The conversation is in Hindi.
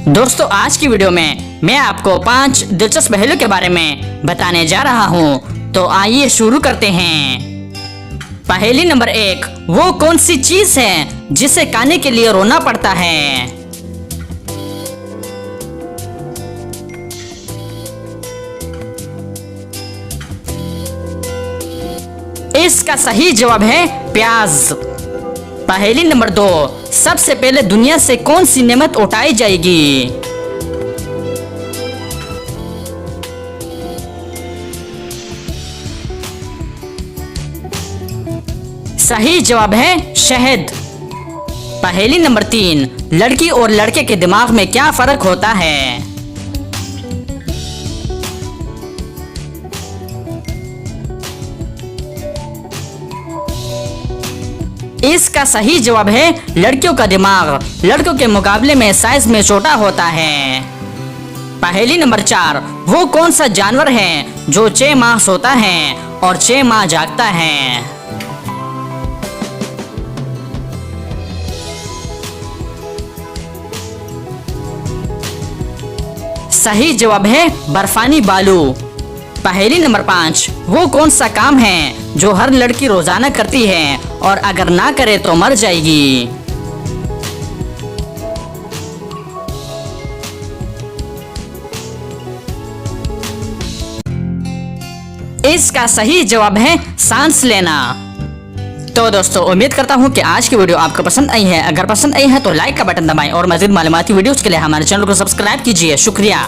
दोस्तों आज की वीडियो में मैं आपको 5 दिलचस्प पहलू के बारे में बताने जा रहा हूँ। तो आइए शुरू करते हैं। पहेली नंबर 1, वो कौन सी चीज है जिसे खाने के लिए रोना पड़ता है? इसका सही जवाब है प्याज। पहेली नंबर 2, सबसे पहले दुनिया से कौन सी नेमत उठाई जाएगी? सही जवाब है शहद। पहेली नंबर 3, लड़की और लड़के के दिमाग में क्या फर्क होता है? इसका सही जवाब है लड़कियों का दिमाग लड़कों के मुकाबले में साइज में छोटा होता है। पहेली नंबर 4, वो कौन सा जानवर है जो 6 माह सोता है और 6 माह जागता है? सही जवाब है बर्फानी बालू। पहेली नंबर 5, वो कौन सा काम है जो हर लड़की रोजाना करती है और अगर ना करे तो मर जाएगी? इसका सही जवाब है सांस लेना। तो दोस्तों उम्मीद करता हूँ कि आज की वीडियो आपको पसंद आई है। अगर पसंद आई है तो लाइक का बटन दबाएं और मज़ीद मालूमाती वीडियोस के लिए हमारे चैनल को सब्सक्राइब कीजिए। शुक्रिया।